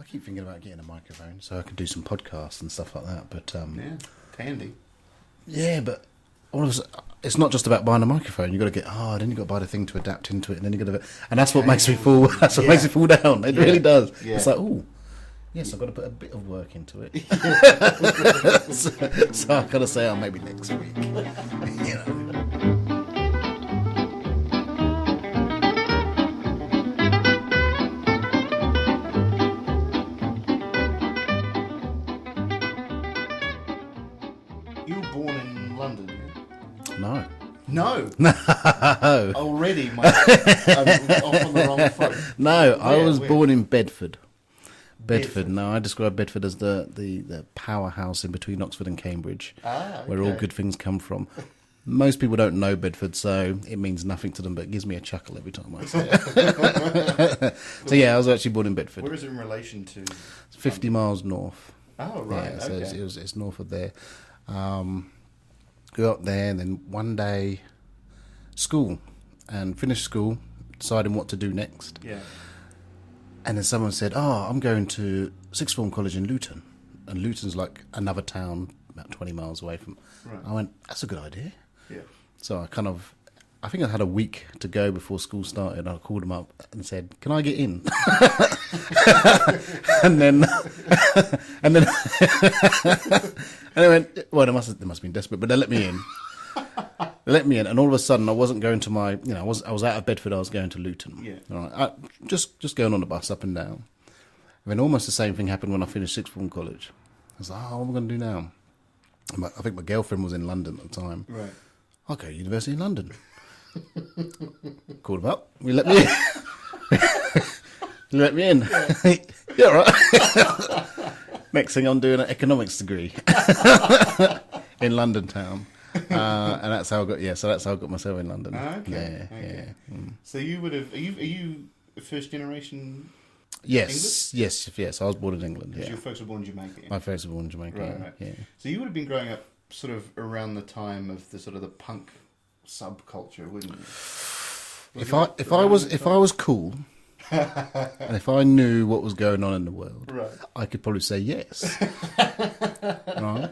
I keep thinking about getting a microphone so I could do some podcasts and stuff like that. But Yeah, handy. yeah, but it's not just about buying a microphone. You got to get then you got to buy the thing to adapt into it, and then you got to, and that's what makes me fall. That's what makes me fall down. It really does. Yeah. It's like, oh, yes, I've got to put a bit of work into it. so I've got to say, maybe next week. You know. You were born in London, yeah? No. No. No. Already, I'm off on the wrong foot. No, I was born in Bedford. Bedford. No, I describe Bedford as the powerhouse in between Oxford and Cambridge, where all good things come from. Most people don't know Bedford, so it means nothing to them, but it gives me a chuckle every time I say it. So yeah, I was actually born in Bedford. Where is it in relation to? It's 50 miles north. Oh, right. Yeah, so okay. it's north of there. Grew up there, and then one day, school, and finished school, deciding what to do next. Yeah. And then someone said, I'm going to sixth form college in Luton. And Luton's like another town about 20 miles away from... Right. I went, that's a good idea. Yeah. So I think I had a week to go before school started. I called them up and said, can I get in? and then they went, well, they must have been desperate, but they let me in. And all of a sudden, I wasn't going to my, I was out of Bedford, I was going to Luton. Yeah. All right, just going on the bus up and down. And then almost the same thing happened when I finished sixth form college. I was like, what am I going to do now? I think my girlfriend was in London at the time. Right. I'll go to university in London. Called him up. We let me in. You let me in. Yeah, right. Next thing, I'm doing an economics degree in London town, and that's how I got. Yeah, so that's how I got myself in London. Okay. Yeah, okay. yeah. Mm. So you would have? Are you first generation? Yes. I was born in England. Yeah. Your folks were born in Jamaica. My folks were born in Jamaica. Right. Yeah. So you would have been growing up sort of around the time of the sort of the punk subculture, wouldn't you? If I was cool, and if I knew what was going on in the world, right, I could probably say yes. Right.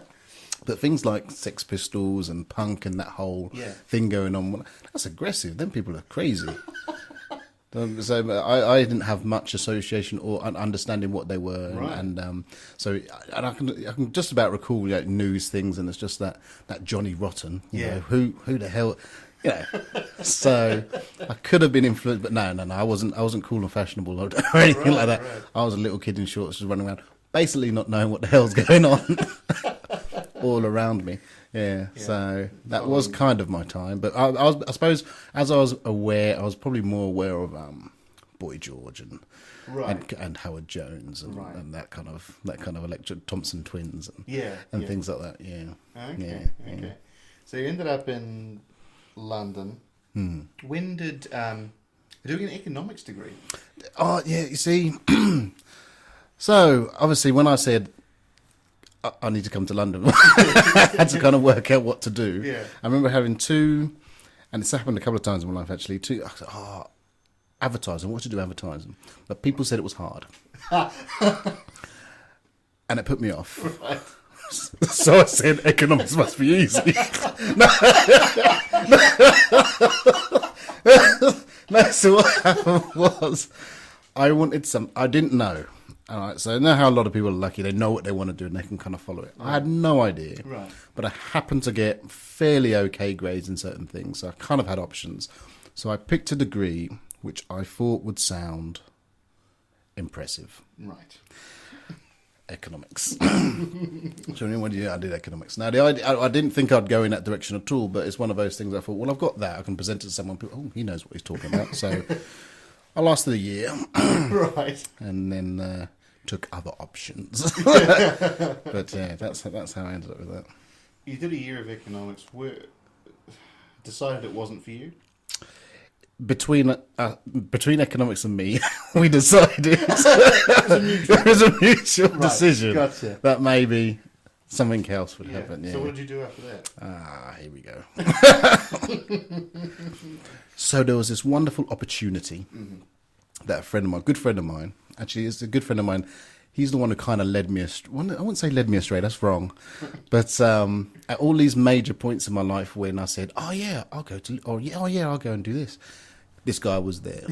But things like Sex Pistols and punk and that whole thing going on, that's aggressive. Then people are crazy. So I didn't have much association or understanding what they were, right. and so I can just about recall news things, and it's just that Johnny Rotten, you know, who the hell, So I could have been influenced, but no, I wasn't cool and fashionable or anything like that. Right. I was a little kid in shorts just running around, basically not knowing what the hell's going on all around me. Yeah, so that was kind of my time. But I suppose as I was aware, I was probably more aware of Boy George and Howard Jones and that kind of Electric Thompson Twins and things like that. Yeah. Okay. Okay. So you ended up in London. When did doing an economics degree? Oh yeah, you see. So obviously, when I said I need to come to London, I had to kind of work out what to do. Yeah. I remember having two, and it's happened a couple of times in my life actually. I said, advertising. What to do advertising? But people said it was hard, and it put me off. Right. So I said, economics must be easy. No, so what happened was, I didn't know. All right, so I know how a lot of people are lucky. They know what they want to do and they can kind of follow it. I had no idea. Right. But I happened to get fairly okay grades in certain things, so I kind of had options. So I picked a degree which I thought would sound impressive. Right. Economics. So what do you do? I did economics. Now, I didn't think I'd go in that direction at all, but it's one of those things I thought, well, I've got that. I can present it to someone. People, he knows what he's talking about. So I lasted a year. Right. And then took other options. But yeah, that's how I ended up with that. You did a year of economics. Decided it wasn't for you? Between economics and me, we decided it was a mutual decision that maybe something else would happen. Yeah. So what did you do after that? Here we go. So there was this wonderful opportunity that good friend of mine, actually it's a good friend of mine, he's the one who kind of led me astray. Well, I wouldn't say led me astray, that's wrong. But at all these major points in my life when I said, oh yeah, I'll go and do this. This guy was there.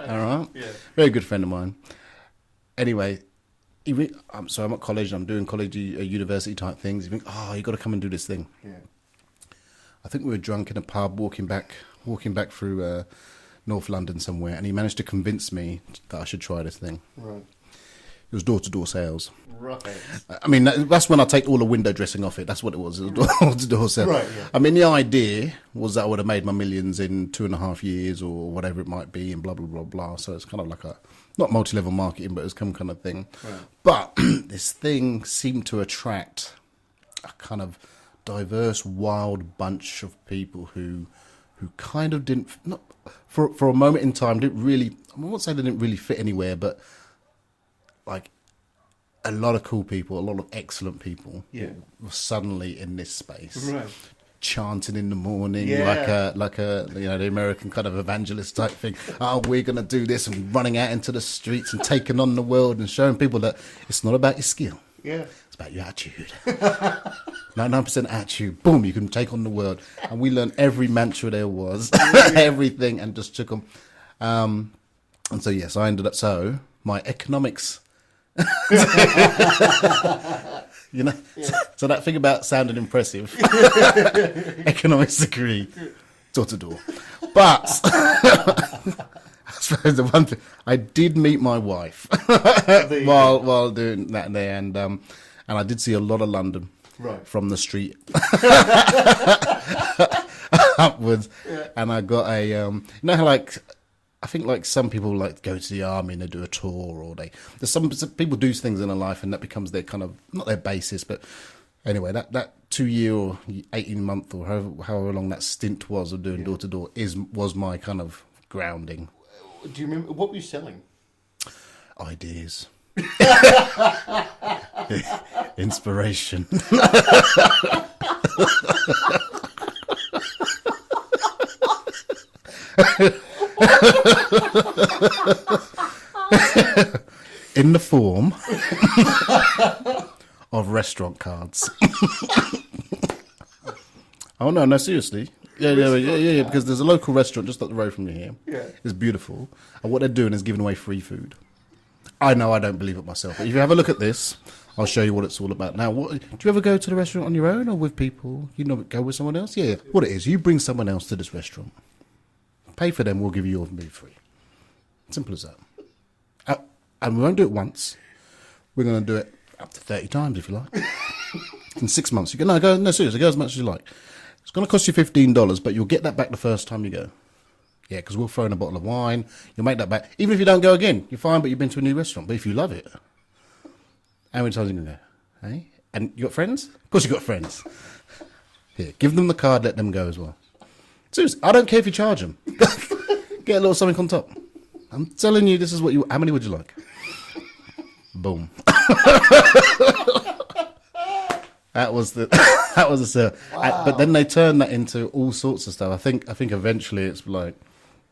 All right? Yeah. Very good friend of mine. Anyway, so I'm at college, I'm doing college, university type things. You think, oh, you got to come and do this thing. Yeah. I think we were drunk in a pub walking back through North London somewhere, and he managed to convince me that I should try this thing. Right. It was door-to-door sales. Right. I mean, that's when I take all the window dressing off it. That's what it was. It was door-to-door sales. Right, yeah. I mean, the idea was that I would have made my millions in 2.5 years or whatever it might be, and blah, blah, blah, blah. So it's kind of like not multi-level marketing, but it's some kind of thing. Right. But this thing seemed to attract a kind of diverse, wild bunch of people who kind of didn't, not for a moment in time, didn't really, I won't say they didn't really fit anywhere, but like a lot of cool people, a lot of excellent people were suddenly in this space. Right. Chanting in the morning, Yeah. like a the American kind of evangelist type thing. Oh, we're gonna do this, and running out into the streets and taking on the world and showing people that it's not about your skill. Yeah. It's about your attitude. 99% attitude. Boom, you can take on the world. And we learned every mantra there was, everything, and just took them. And so, yes, I ended up. So my economics. So that thing about sounding impressive. Economics degree, door to door. But I suppose the one thing, I did meet my wife while doing that there, and I did see a lot of London from the street upwards, and I got a how like I think like some people like go to the army and they do a tour, or there's some people do things in their life and that becomes their kind of not their basis, but anyway that 2 year or 18 month or however long that stint was of doing door to door was my kind of grounding. Do you remember what were you selling? Ideas. Inspiration. In the form of restaurant cards. Oh no, seriously. Yeah, because there's a local restaurant just up the road from here. Yeah. It's beautiful. And what they're doing is giving away free food. I know I don't believe it myself, but if you have a look at this, I'll show you what it's all about. Now, do you ever go to the restaurant on your own or with people? You know, go with someone else? Yeah. What it is, you bring someone else to this restaurant. Pay for them, we'll give you your food free. Simple as that. And we won't do it once. We're going to do it up to 30 times if you like. In 6 months. You go, no, seriously, go as much as you like. It's going to cost you $15, but you'll get that back the first time you go. Yeah, because we'll throw in a bottle of wine. You'll make that back. Even if you don't go again, you're fine, but you've been to a new restaurant. But if you love it, how many times are you going to go? Hey? And you got friends? Of course you got friends. Here, give them the card, let them go as well. Seriously, I don't care if you charge them. Get a little something on top. I'm telling you, this is what how many would you like? Boom. That was the sale. Wow. But then they turned that into all sorts of stuff. I think eventually it's like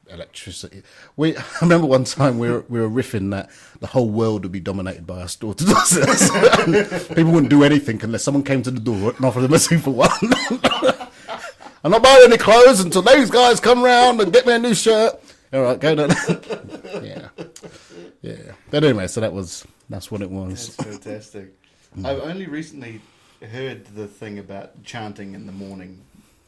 electricity. I remember one time we were riffing that the whole world would be dominated by us door-to-door sales. People wouldn't do anything unless someone came to the door and offered them a 2-for-1. I'm not buying any clothes until these guys come round and get me a new shirt. All right, go down. Yeah. But anyway, so that's what it was. That's fantastic. I've only recently heard the thing about chanting in the morning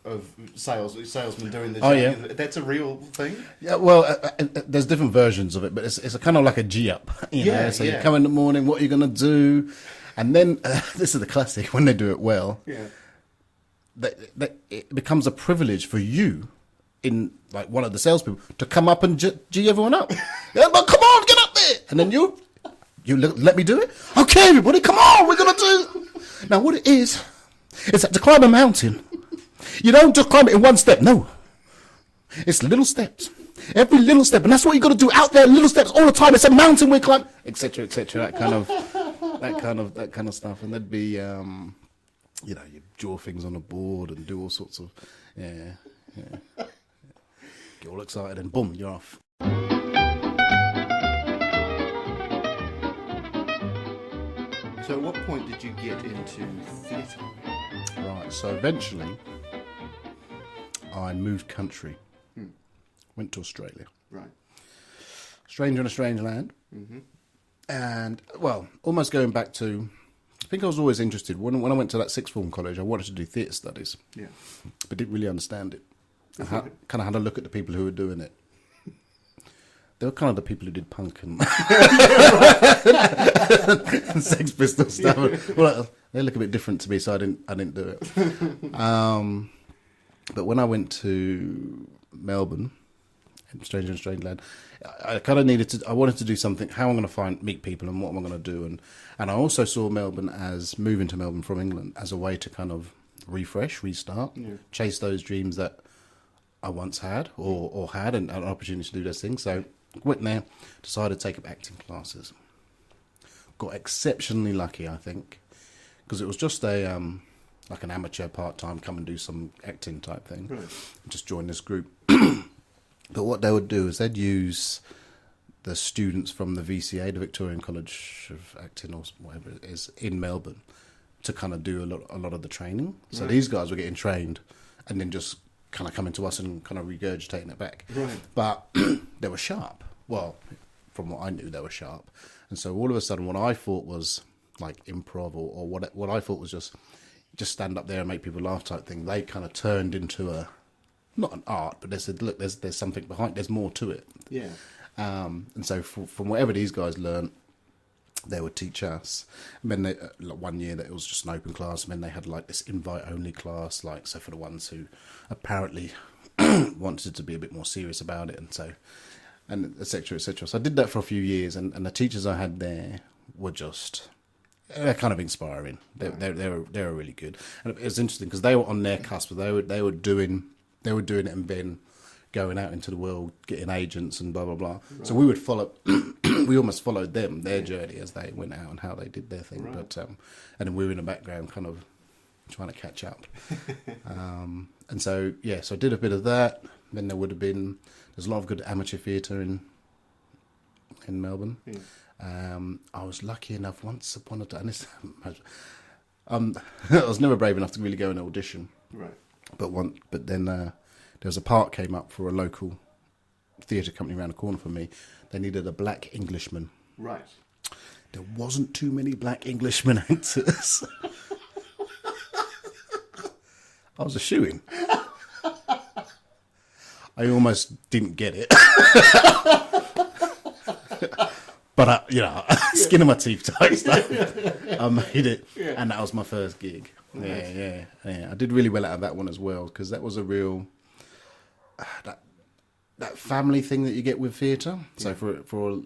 of salesmen doing the chanting. Yeah. That's a real thing? Yeah, well, there's different versions of it, but it's a kind of like a G-up. You know? So you come in the morning, what are you going to do? And then, this is the classic, when they do it well, it becomes a privilege for you, in like one of the salespeople, to come up and G everyone up. Yeah, but come on, get up there! And then you let me do it? Okay, everybody, come on, we're going to do... Now, what it is that to climb a mountain, you don't just climb it in one step. No. It's little steps. Every little step. And that's what you got to do out there, little steps all the time. It's a mountain we climb, etc., etc., that kind of stuff. And there'd be, you draw things on a board and do all sorts of, yeah. Get all excited and boom, you're off. So at what point did you get into theatre? Right, so eventually I moved country, went to Australia. Right. Stranger in a strange land. And, well, almost going back to, I think I was always interested. When I went to that sixth form college, I wanted to do theatre studies. Yeah. But didn't really understand it. I kind of had a look at the people who were doing it. They were kind of the people who did punk and, and Sex Pistols stuff. Well, they look a bit different to me, so I didn't do it. But when I went to Melbourne, in Stranger in Strange Land, I kind of needed to. I wanted to do something. How I'm going to meet people, and what am I going to do? And I also saw Melbourne as moving to Melbourne from England as a way to kind of refresh, restart, chase those dreams that I once had or had, and an opportunity to do those things. So went there, decided to take up acting classes. Got exceptionally lucky, I think, because it was just a like an amateur part-time come and do some acting type thing. Right. Just join this group. But what they would do is they'd use the students from the VCA, the Victorian College of Acting or whatever it is, in Melbourne to kind of do a lot of the training. So these guys were getting trained and then just kind of coming to us and kind of regurgitating it back. Right. But they were sharp. Well, from what I knew, they were sharp. And so all of a sudden what I thought was like improv or what I thought was just stand up there and make people laugh type thing, they kind of turned into a, not an art, but they said, look, there's something behind, there's more to it. Yeah. And so from whatever these guys learned, they would teach us. And then like 1 year that it was just an open class, and then they had like this invite-only class, like so for the ones who apparently wanted to be a bit more serious about it, and so, and et cetera, et cetera. So I did that for a few years, and the teachers I had there were just, they're kind of inspiring. They were really good, and it was interesting because they were on their cusp. They were doing it and then going out into the world, getting agents and blah blah blah. Right. So we would follow. We almost followed them, their journey as they went out and how they did their thing. Right. But and then we were in the background, kind of trying to catch up. And so so I did a bit of that. Then there's a lot of good amateur theatre in Melbourne. Yeah. I was lucky enough once upon a time. I was never brave enough to really go and audition. Right. But then there was a part came up for a local theatre company around the corner from me. They needed a black Englishman. Right. There wasn't too many black Englishman actors. I was a shoo-in. I almost didn't get it. But, skin of my teeth type stuff. I made it, and that was my first gig. Nice. Yeah. I did really well out of that one as well, because that was a real... that family thing that you get with theatre. So for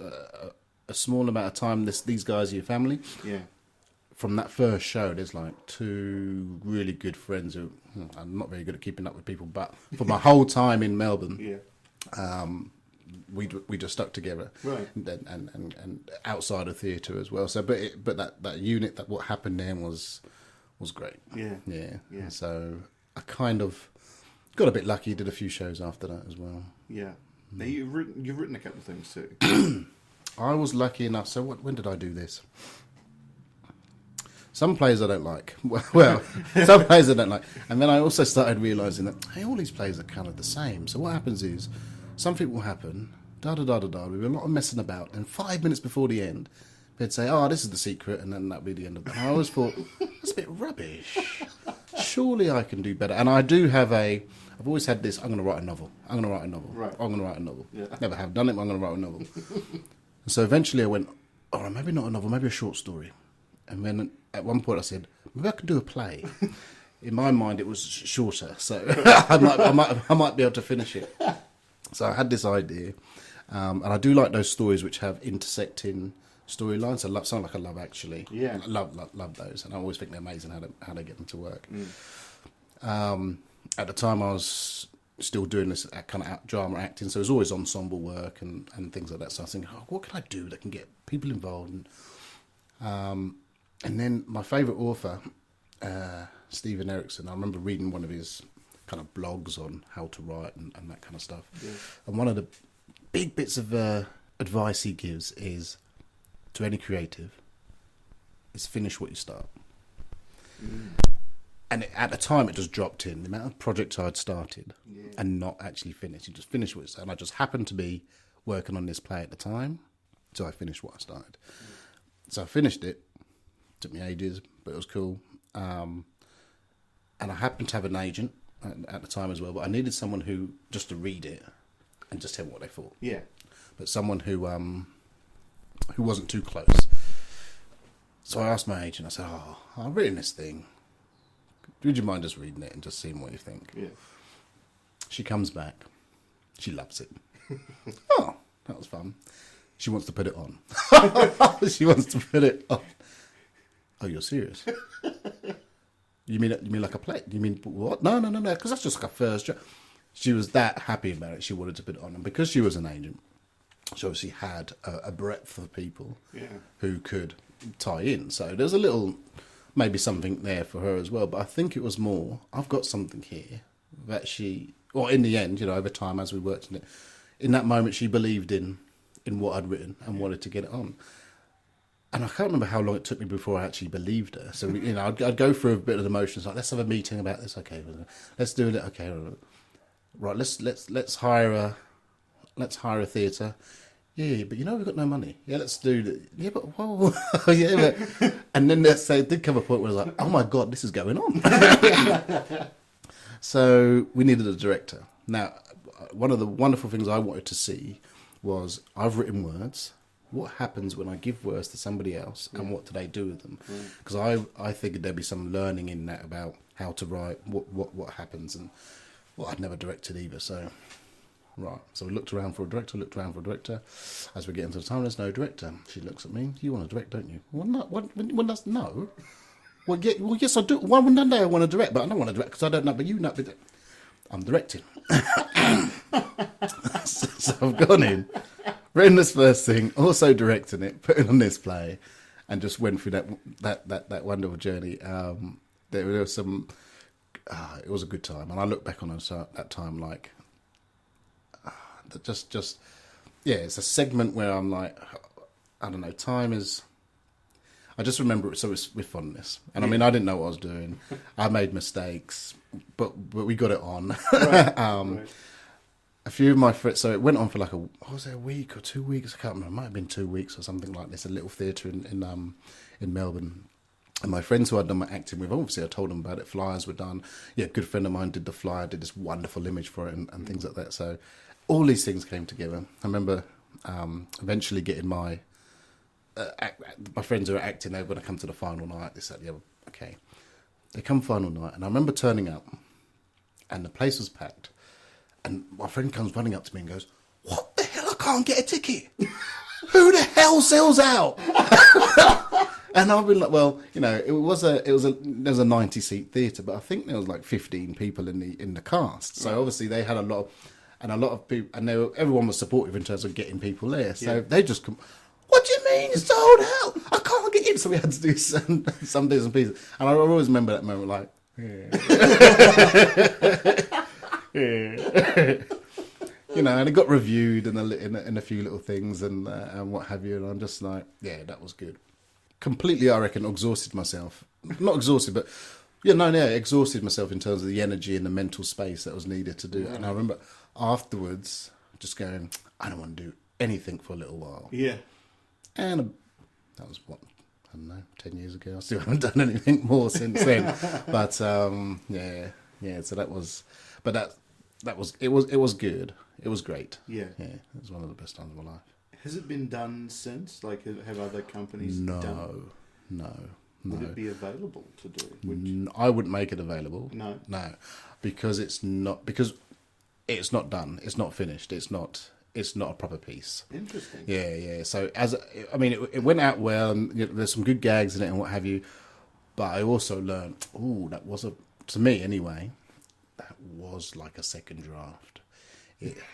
a small amount of time, these guys are your family. Yeah. From that first show, there's like two really good friends who I'm not very good at keeping up with people, but for my whole time in Melbourne, we just stuck together, right? And outside of theatre as well. So, but that unit, that what happened then was great. Yeah. So I kind of got a bit lucky. Did a few shows after that as well. Yeah. Now you've written a couple of things too. I was lucky enough. So when did I do this? Some plays I don't like. Well, some plays I don't like. And then I also started realising that, hey, all these plays are kind of the same. So what happens is, something will happen, da-da-da-da-da, with a lot of messing about, and 5 minutes before the end, they'd say, oh, this is the secret, and then that'd be the end of it. And I always thought, that's a bit rubbish. Surely I can do better. And I do have I've always had this, I'm going to write a novel. Right. I'm going to write a novel. Yeah. Never have done it, but I'm going to write a novel. And so eventually I went, oh, maybe not a novel, maybe a short story. And then at one point I said, maybe I could do a play. In my mind, it was shorter, so I might be able to finish it. So I had this idea, and I do like those stories which have intersecting storylines. I love something like a Love Actually. Yeah, I love those, and I always think they're amazing how they get them to work. At the time, I was still doing this kind of drama acting, so it was always ensemble work and things like that. So I was thinking, what can I do that can get people involved? And then my favourite author, Stephen Erickson, I remember reading one of his kind of blogs on how to write and that kind of stuff. Yeah. And one of the big bits of advice he gives is, to any creative, is finish what you start. And at the time, it just dropped in. The amount of projects I'd started and not actually finished. You just finish what you started. And I just happened to be working on this play at the time, so I finished what I started. So I finished it. Took me ages, but it was cool. And I happened to have an agent at the time as well, but I needed someone who, just to read it and just tell me what they thought. Yeah. But someone who wasn't too close. So I asked my agent, I said, I've written this thing. Would you mind just reading it and just seeing what you think? Yeah. She comes back. She loves it. Oh, that was fun. She wants to put it on. She wants to put it on. Oh, you're serious? You mean like a play? You mean what? No, because that's just like a first job. She was that happy about it. She wanted to put it on. And because she was an agent, she obviously had a breadth of people who could tie in. So there's a little, maybe something there for her as well. But I think it was more, I've got something here that she, well, in the end, over time as we worked on it, in that moment she believed in what I'd written and wanted to get it on. And I can't remember how long it took me before I actually believed her. So, I'd go through a bit of the motions, like, let's have a meeting about this. Okay, let's do it. Okay, right. Let's hire a theatre. Yeah, but we've got no money. Yeah, let's do that. Yeah, but whoa, yeah, but and then it did come a point where I was like, oh my god, this is going on. So we needed a director. Now, one of the wonderful things I wanted to see was, I've written words. What happens when I give words to somebody else, and what do they do with them? Because I figured there'd be some learning in that about how to write, what happens, and I'd never directed either. So, right. So we looked around for a director. As we get into the time, there's no director. She looks at me. You want to direct, don't you? Well, no. When does no? Well, yes, I do. One day I want to direct, but I don't want to direct because I don't know. But you know, I'm directing. so I've gone in. Written this first thing, also directing it, putting on this play, and just went through that wonderful journey. There was some. It was a good time, and I look back on that time like, it's a segment where I'm like, I don't know, time is. I just remember it, so it's with fondness, and I mean, I didn't know what I was doing. I made mistakes, but we got it on. Right. Right. A few of my friends, so it went on for like a week or 2 weeks? I can't remember. It might have been 2 weeks or something like this. A little theatre in Melbourne. And my friends who I'd done my acting with, obviously I told them about it. Flyers were done. Yeah, a good friend of mine did the flyer, did this wonderful image for it and things like that. So all these things came together. I remember eventually getting my friends who are acting, they were going to come to the final night. This, that, the other. Okay. They come final night, and I remember turning up, and the place was packed. And my friend comes running up to me and goes, "What the hell? I can't get a ticket. Who the hell sells out?" And I've been like, well, it was a 90-seat theatre, but I think there was like 15 people in the cast. So obviously they had a lot of people, and everyone was supportive in terms of getting people there. So they just come. What do you mean it's sold out? I can't get in. So we had to do some bits and pieces. And I always remember that moment, like, and it got reviewed in a few little things and what have you. And I'm just like, yeah, that was good. Completely, I reckon, exhausted myself. Not exhausted, but exhausted myself in terms of the energy and the mental space that was needed to do it. And I remember afterwards just going, I don't want to do anything for a little while. Yeah. And that was, what, I don't know, 10 years ago. I still haven't done anything more since then. But, so that was, but that was, it was good. It was great. Yeah. Yeah, it was one of the best times of my life. Has it been done since? Like, have other companies done? No. Would it be available to do? I wouldn't make it available. No. Because it's not done. It's not finished. It's not a proper piece. Interesting. Yeah. So it went out well, and there's some good gags in it and what have you. But I also learned, that was to me anyway, that was like a second draft.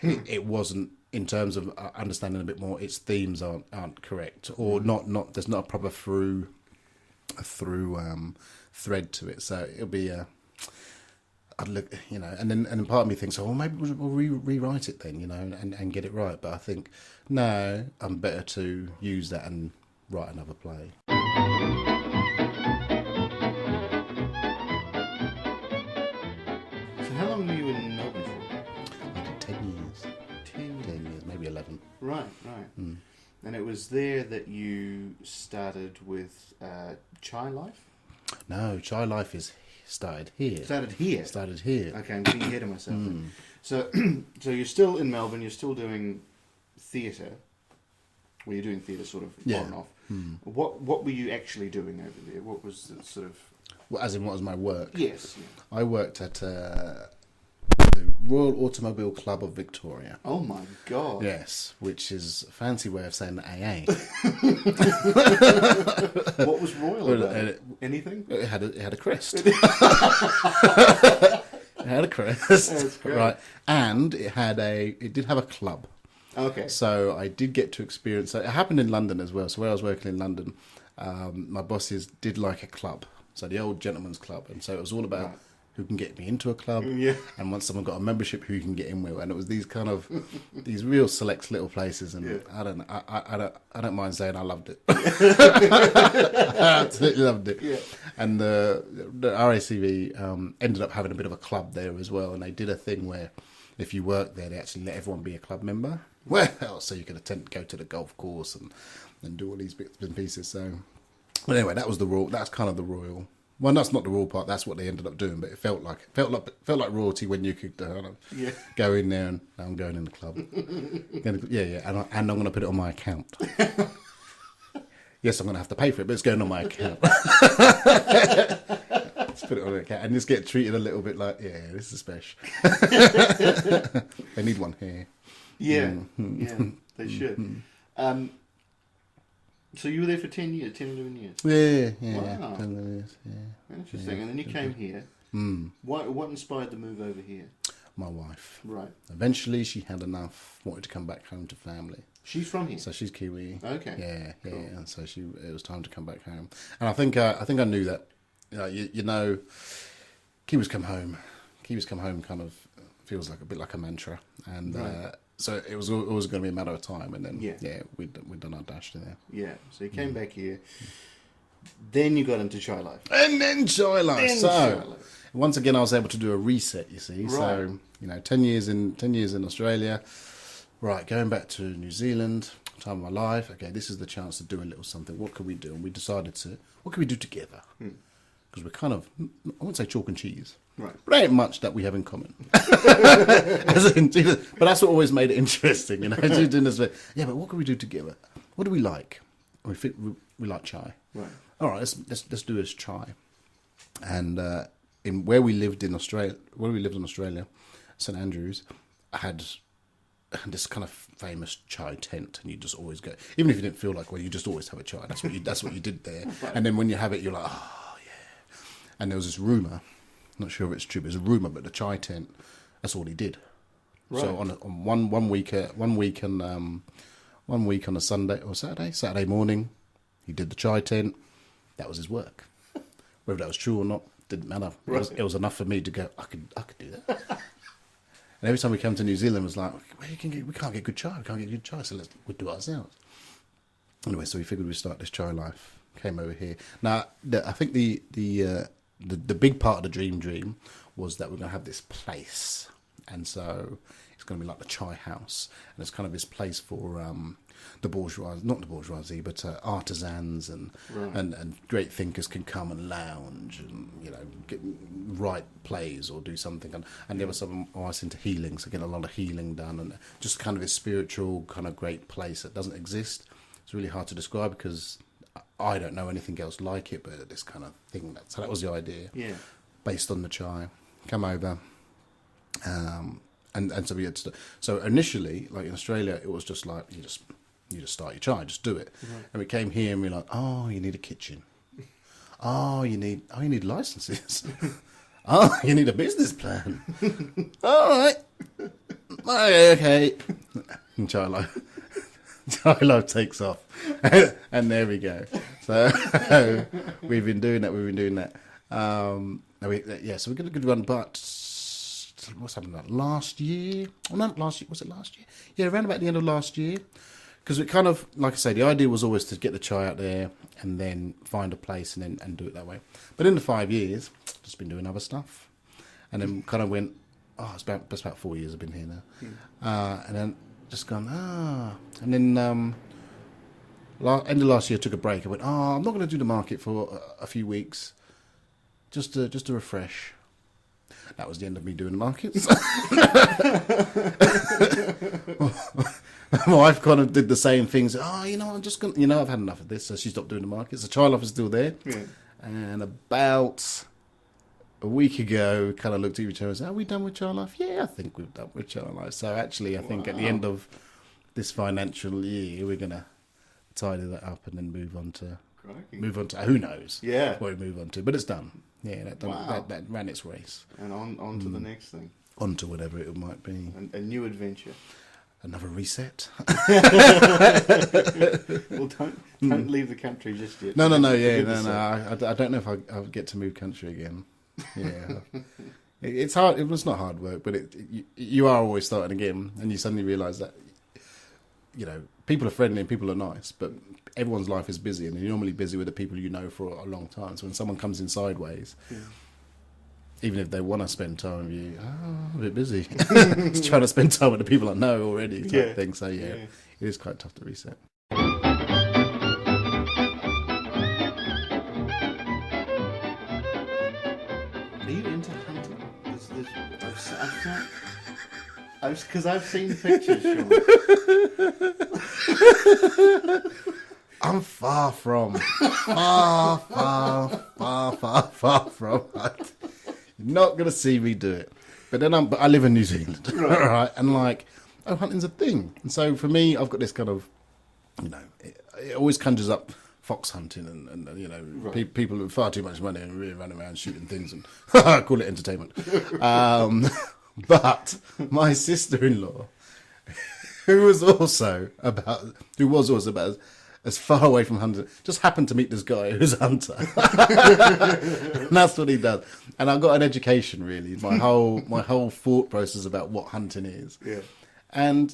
It wasn't, in terms of understanding a bit more, its themes aren't correct, or not. There's not a proper through thread to it. So it'll be I'd look, and then part of me thinks, maybe we'll rewrite it then, and get it right. But I think, no, I'm better to use that and write another play. Right. And it was there that you started with Chai Life? No, Chai Life is started here. Started here? Started here. Okay, I'm getting ahead of myself. So, so you're still in Melbourne, you're still doing theatre. Well, you're doing theatre sort of on and off. What were you actually doing over there? What was the sort of... Well, as in, what was my work? Yes. Yeah. I worked at the Royal Automobile Club of Victoria. Oh my God. Yes, which is a fancy way of saying AA. What was royal about it? Anything? It had a crest. It had a crest. That's great. Right. And it did have a club. Okay. So I did get to experience it. It happened in London as well. So where I was working in London, my bosses did like a club. So the old gentleman's club. And so it was all about who can get me into a club. Yeah. And once someone got a membership, who you can get in with. And it was these kind of, these real select little places. And I don't mind saying I loved it. I absolutely loved it. Yeah. And the RACV ended up having a bit of a club there as well. And they did a thing where if you worked there, they actually let everyone be a club member. Well, so you could go to the golf course and do all these bits and pieces. So, but anyway, that was the royal. That's kind of the royal. Well, that's not the royal part. That's what they ended up doing. But it felt like royalty when you could go in there and now I'm going in the club. And I'm going to put it on my account. Yes, I'm going to have to pay for it, but it's going on my account. Let's put it on the account and just get treated a little bit like, this is special. They need one here. Yeah, they should. So you were there for 10 years, 10, 11 years? Yeah. Wow. 10 years, yeah. Interesting. And then you came here. What inspired the move over here? My wife. Right. Eventually she had enough, wanted to come back home to family. She's from here? So she's Kiwi. Okay. Yeah. Cool. And so it was time to come back home. And I think I knew that, Kiwis come home. Kiwis come home kind of feels like a bit like a mantra. And so it was always going to be a matter of time. And then, we'd done our dash there. Yeah. So you came back here. Then you got into Chai Life. And then Chai Life. Once again, I was able to do a reset, you see. Right. So, 10 years in Australia. Right, going back to New Zealand, time of my life. Okay, this is the chance to do a little something. What could we do? And we decided what can we do together? Because we're kind of, I wouldn't say chalk and cheese. Right. But there ain't much that we have in common. But that's what always made it interesting, doing this. Yeah, but what can we do together? What do we like? We like chai. Right. All right, let's do this chai. And where we lived in Australia, St Andrews, I had this kind of famous chai tent, and you just always go, even if you didn't feel like you just always have a chai. That's what you did there. Right. And then when you have it, you're like, oh yeah. And there was this rumor, not sure if it's true, but it's a rumor, but the chai tent, that's all he did. Right. So on one week on a Sunday or Saturday morning, he did the chai tent. That was his work. Whether that was true or not didn't matter. Right. It was enough for me to go, I could do that. And every time we come to New Zealand, it was like, we can't get good chai. So we'll do it ourselves. Anyway, so we figured we'd start this Chai Life. Came over here. Now, I think the big part of the dream was that we're going to have this place. And so it's going to be like the chai house. And it's kind of this place for not the bourgeoisie, but artisans and great thinkers can come and lounge and write plays or do something. And there was some ice into healing, so getting a lot of healing done, and just kind of this spiritual kind of great place that doesn't exist. It's really hard to describe because I don't know anything else like it, but this kind of thing. So that was the idea. Yeah. Based on the chai, come over. And so we had so initially, like in Australia, it was just like you just start your chai, just do it. Right. And we came here and we're like, oh, you need a kitchen. You need licenses. You need a business plan. All right. Okay. And Chai Life takes off. And there we go. So we've been doing that. So we got a good run, but what's happened like last year? Oh, not last year. Was it last year? Yeah, around about the end of last year. Because it kind of, like I say, the idea was always to get the chai out there and then find a place and do it that way. But in the 5 years, just been doing other stuff. And then kind of went, it's about 4 years I've been here now. And then just gone, And then end of last year, I took a break. I went, I'm not going to do the market for a few weeks, just to refresh. That was the end of me doing the markets. My wife kind of did the same things. I'm just going to, I've had enough of this. So she stopped doing the markets. The child life is still there. Yeah. And about a week ago, kind of looked at each other and said, are we done with child life? Yeah, I think we've done with child life. So actually, I think at the end of this financial year, we're going to tidy that up and then move on to who knows? Yeah. What we move on to. But it's done. Yeah, that ran its race. And on to the next thing. On to whatever it might be. A new adventure. Another reset. Well, don't leave the country just yet. No. I don't know if I'll get to move country again. Yeah, it's hard. It was not hard work, but you are always starting again, and you suddenly realise that people are friendly and people are nice, but everyone's life is busy, and you're normally busy with the people you know for a long time. So when someone comes in sideways. Yeah. Even if they want to spend time with you, I'm a bit busy. Just trying to spend time with the people I know already type thing. So it is quite tough to reset. Are you into hunting? Because I've seen pictures, Sean. I'm far from. You're not going to see me do it. But I live in New Zealand, right? And hunting's a thing. And so for me, I've got this kind of, it always conjures up fox hunting and people with far too much money and really run around shooting things and call it entertainment. But my sister-in-law, who was also about as far away from hunting, just happened to meet this guy who's a hunter. And that's what he does. And I got an education, really. My whole thought process about what hunting is. Yeah. And,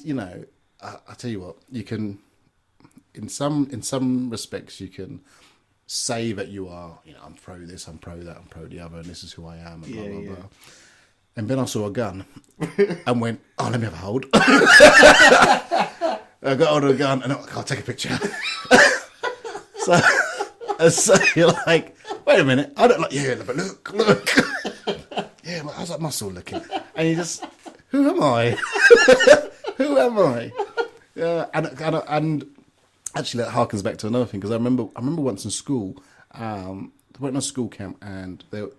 I tell you what, you can, in some respects, you can say that you are, I'm pro this, I'm pro that, I'm pro the other, and this is who I am, and blah, blah, blah. And then I saw a gun and went, let me have a hold. I got hold of a gun and I'll take a picture. So you're like, wait a minute, I don't like but look. Yeah, but how's that muscle looking? And you just, who am I? Who am I? Yeah, and actually that harkens back to another thing, because I remember once in school, I went on a school camp, and I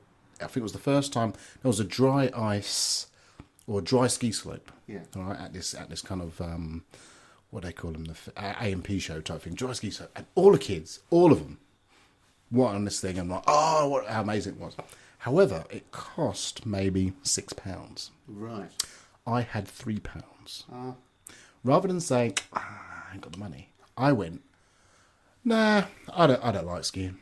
think it was the first time there was a dry ice or dry ski slope. Yeah. All right, at this kind of what they call them, the A&P show type thing, dry ski slope, and all the kids, all of them, were on this thing, and how amazing it was. However, it cost maybe £6. Right. I had £3. Rather than saying, I ain't got the money, I went, nah, I don't like skiing.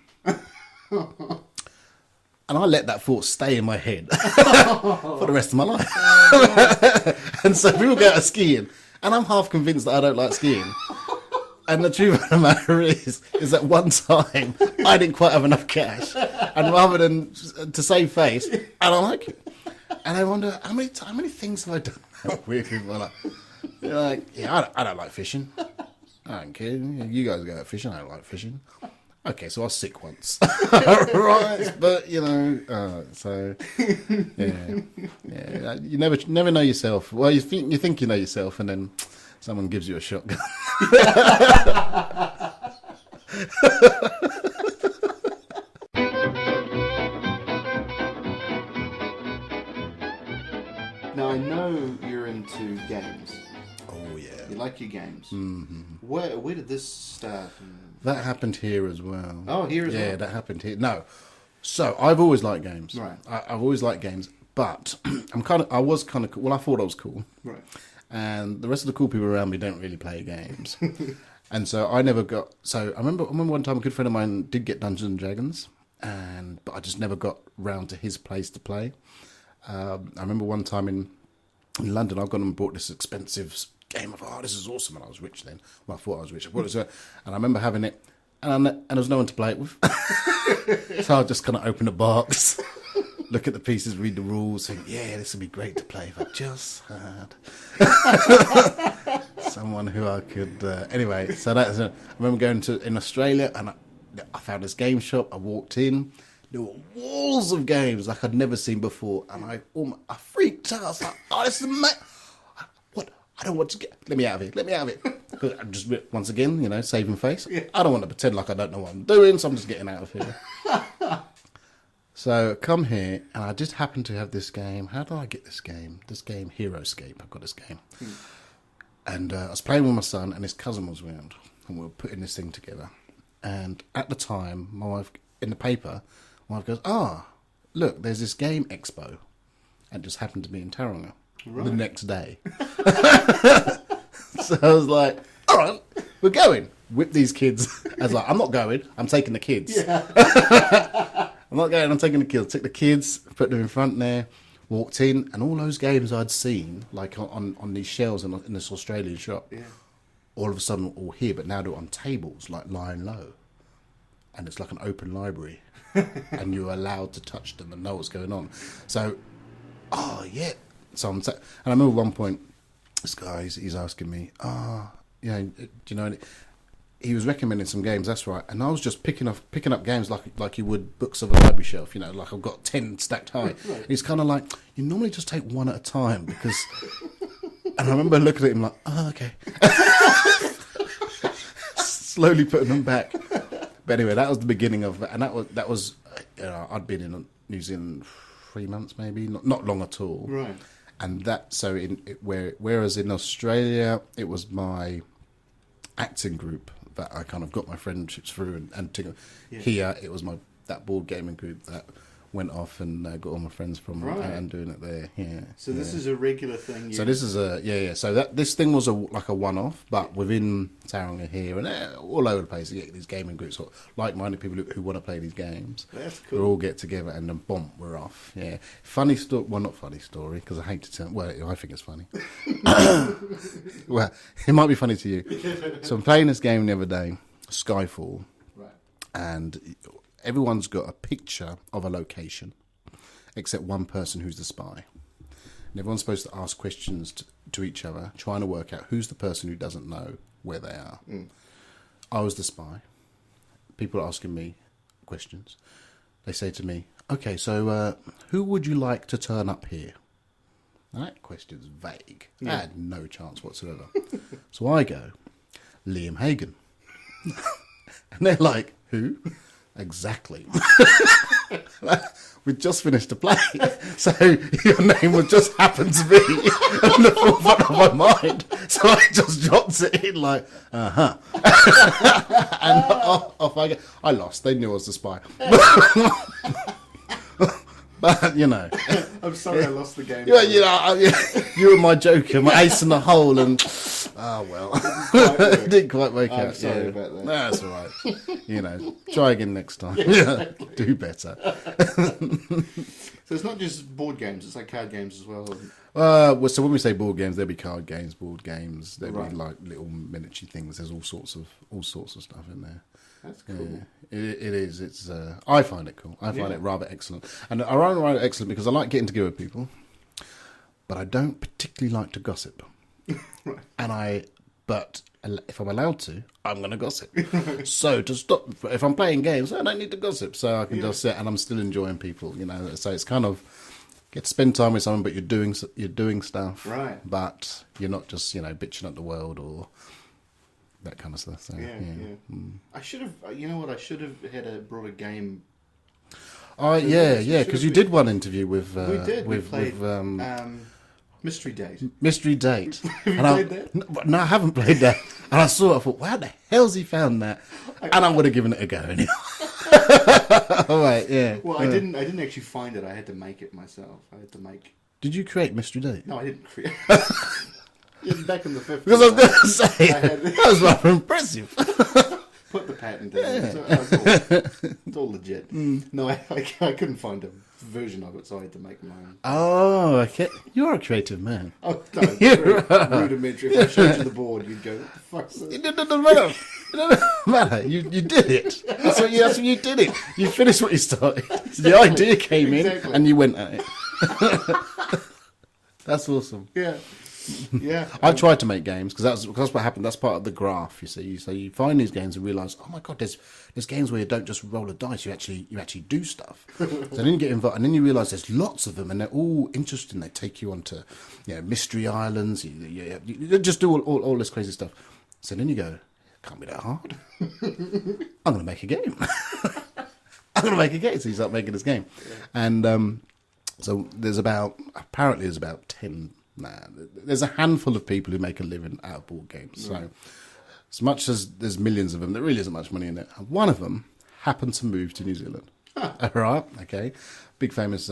And I let that thought stay in my head for the rest of my life. And so people go out skiing, and I'm half convinced that I don't like skiing. And the truth of the matter is that one time I didn't quite have enough cash, and rather than to save face, and I like it. And I wonder how many things have I done with people? I don't like fishing. I don't care. You guys go out fishing. I don't like fishing. Okay, so I was sick once, right? But so yeah. You never know yourself. Well, you think you know yourself, and then someone gives you a shotgun. Now I know you're into games. Oh yeah, you like your games. Mm-hmm. Where did this start? That happened here as well. Oh, here as well? Yeah, that happened here. No. So, I've always liked games. Right. I've always liked games, but I was kind of cool. Well, I thought I was cool. Right. And the rest of the cool people around me don't really play games. And so I never got... So, I remember one time a good friend of mine did get Dungeons and Dragons, but I just never got round to his place to play. I remember one time in London, I've gone and bought this expensive game. I thought, this is awesome. And I was rich then. Well, I thought I was rich. And I remember having it, and there was no one to play it with. So I just kind of open the box, look at the pieces, read the rules, think, yeah, this would be great to play if I just had. someone who I could. Anyway, so that's. I remember going in Australia, and I found this game shop. I walked in. There were walls of games like I'd never seen before, and I freaked out. I was like, "Oh, this is amazing! What? I don't want to get. Let me out of here. Let me out of here." Because I'm just once again, saving face. Yeah. I don't want to pretend like I don't know what I'm doing, so I'm just getting out of here. So I come here, and I just happen to have this game. How do I get this game? This game, HeroScape. I've got this game. And I was playing with my son, and his cousin was around, and we were putting this thing together. And at the time, my wife, in the paper, my wife goes, look, there's this game expo. And it just happened to be in Tauranga the next day. So I was like, all right, we're going. Whip these kids. I was like, I'm not going. I'm taking the kids. Yeah. I'm not going. I'm taking the kids. Took the kids, put them in front there, walked in, and all those games I'd seen, like on these shelves in this Australian shop, all of a sudden all here, but now they're on tables, like lying low. And it's like an open library. And you're allowed to touch them and know what's going on. So, So and I remember one point, this guy, he's asking me, do you know any... He was recommending some games, that's right, and I was just picking up games like you would books of a library shelf, like I've got 10 stacked high. Right. He's kind of like, you normally just take one at a time because, and I remember looking at him like, okay, slowly putting them back. But anyway, that was the beginning of it, and that was I'd been in New Zealand 3 months maybe, not long at all, right? And whereas in Australia it was my acting group that I kind of got my friendships through, and here it was that board gaming group that went off and got all my friends from and doing it there. Yeah. So this is a regular thing. So this is So this thing was like a one-off, but within Tauranga here and all over the place, you get these gaming groups, like-minded people who want to play these games. That's cool. We all get together and then boom, we're off. Yeah. Funny story. Well, not funny story because I hate to tell. Well, I think it's funny. Well, it might be funny to you. So I'm playing this game the other day, Skyfall, and everyone's got a picture of a location, except one person who's the spy. And everyone's supposed to ask questions to each other, trying to work out who's the person who doesn't know where they are. I was the spy. People are asking me questions. They say to me, okay, so who would you like to turn up here? Now, that question's vague. I had no chance whatsoever. So I go, Liam Hagan. And they're like, who? Exactly. We just finished the play, so your name would just happen to be on the forefront of my mind. So I just dropped it in like, and off I go. I lost. They knew I was the spy. But I'm sorry I lost the game. You were my joker, my ace in the hole, and it didn't quite work out. I'm sorry about that. That's all right. Try again next time. Exactly. Do better. So it's not just board games; it's like card games as well. So when we say board games, there'll be card games, board games. There'll be like little miniature things. There's all sorts of stuff in there. That's cool. Yeah, it is. It's. I find it cool. I find it rather excellent, and I find it excellent because I like getting together with people, but I don't particularly like to gossip. Right. But if I'm allowed to, I'm going to gossip. So to stop, if I'm playing games, I don't need to gossip, so I can just sit and I'm still enjoying people. So it's kind of get to spend time with someone, but you're doing stuff, right? But you're not just bitching at the world or that kind of stuff. So, I should have. You know what? I should have brought a game. Because you did one interview with. We did. We played. Mystery Date. Mystery Date. Have you played that? No, I haven't played that. And I saw it, I thought, how the hell's he found that? And I would have given it a go anyway. All right, yeah. Well, I didn't actually find it. I had to make it myself. Did you create Mystery Date? No, I didn't create back in the 50s. Because I was going to say, that was rather impressive. Put the patent in. It's all legit. No, I couldn't find a version of it, so I had to make my own. Oh, okay. You're a creative man. Oh, no, very rudimentary. If I showed you the board, you'd go, what the fuck's this? It doesn't matter. You did it. That's what you did it. You finished what you started. Exactly. The idea came in, and you went at it. That's awesome. Yeah. Yeah. I tried to make games because that's what happened. That's part of the graph, you see. So you find these games and realise, oh my god, there's games where you don't just roll a dice, you actually do stuff. So then you get involved, and then you realise there's lots of them, and they're all interesting. They take you onto, mystery islands. You just do all this crazy stuff. So then you go, can't be that hard. I'm going to make a game. I'm going to make a game. So you start making this game, and so there's about 10. There's a handful of people who make a living out of board games. So as much as there's millions of them, there really isn't much money in it. And one of them happened to move to New Zealand. All right, okay. Big famous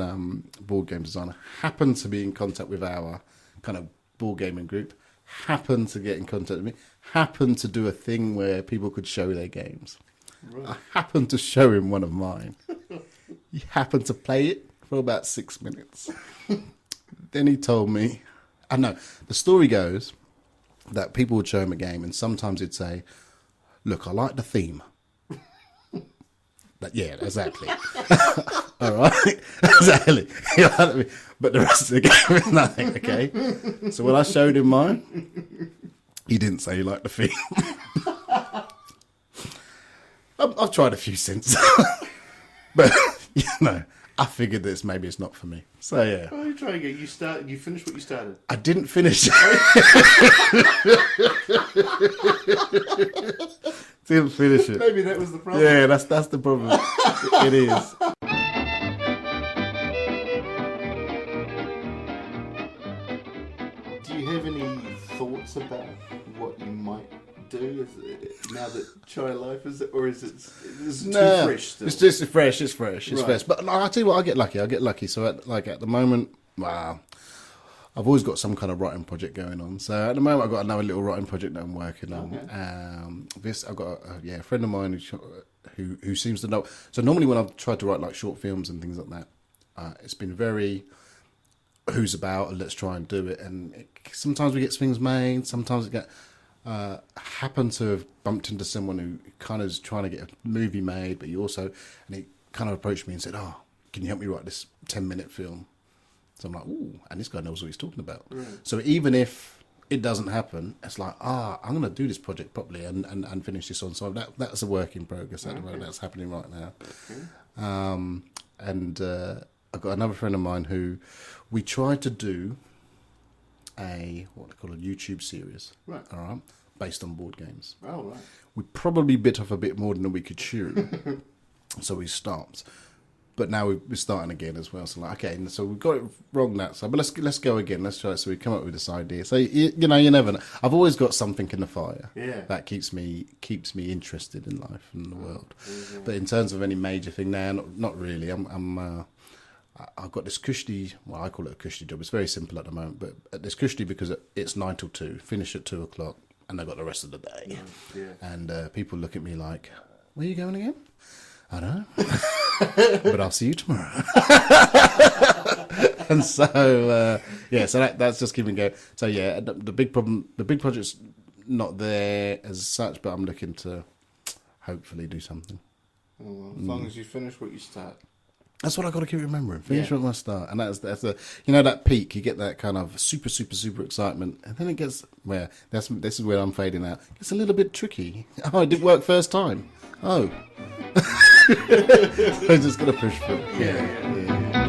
board game designer happened to be in contact with our kind of board gaming group. Happened to get in contact with me. Happened to do a thing where people could show their games. Right. I happened to show him one of mine. He happened to play it for about 6 minutes. Then he told me, I know, the story goes that people would show him a game and sometimes he'd say, look, I like the theme. Yeah, exactly. All right, exactly. You know what I mean? But the rest of the game is nothing, okay? So when I showed him mine, he didn't say he liked the theme. I've tried a few since. But, I figured this maybe it's not for me. So yeah. Well, you try again. You finished what you started. I didn't finish. Didn't finish it. Maybe that was the problem. Yeah, that's the problem. It is. Do you have any thoughts about what you might do now that Try Life is, or is it too fresh still? It's just fresh. It's fresh. But I'll tell you what, I get lucky. So at the moment, wow, I've always got some kind of writing project going on. So at the moment, I've got another little writing project that I'm working on. Okay. I've got a friend of mine who seems to know. So normally when I've tried to write like short films and things like that, it's been very who's about and let's try and do it. And sometimes we get things made. Sometimes it get. Happened to have bumped into someone who kind of is trying to get a movie made, but and he kind of approached me and said, "Oh, can you help me write this 10-minute film?" So I'm like, "Ooh," and this guy knows what he's talking about. Right. So even if it doesn't happen, it's like, I'm going to do this project properly and finish this on. So that's a work in progress at the moment. That's happening right now. Okay. And I've got another friend of mine who we tried to do what they call a YouTube series, right? All right, based on board games. Oh, right. We probably bit off a bit more than we could chew, so we stopped. But now we're starting again as well. So okay, so we've got it wrong that side. But let's go again. Let's try it. So we come up with this idea. So you never know. I've always got something in the fire. Yeah. That keeps me interested in life and the world. Yeah. But in terms of any major thing now, not really. I've got this cushy, I call it a cushy job. It's very simple at the moment, but this cushy because it's 9 till 2, finish at 2 o'clock, and I've got the rest of the day. Yeah. And people look at me like, where are you going again? I don't know. But I'll see you tomorrow. And so, so that's just keeping going. So yeah, the big project's not there as such, but I'm looking to hopefully do something. Oh, well, as long as you finish what you start. That's what I got to keep remembering. Finish what I start, and that's that peak. You get that kind of super excitement, and then it gets this is where I'm fading out. It's a little bit tricky. Oh, it didn't work first time. Oh, I'm just gonna push through. Yeah.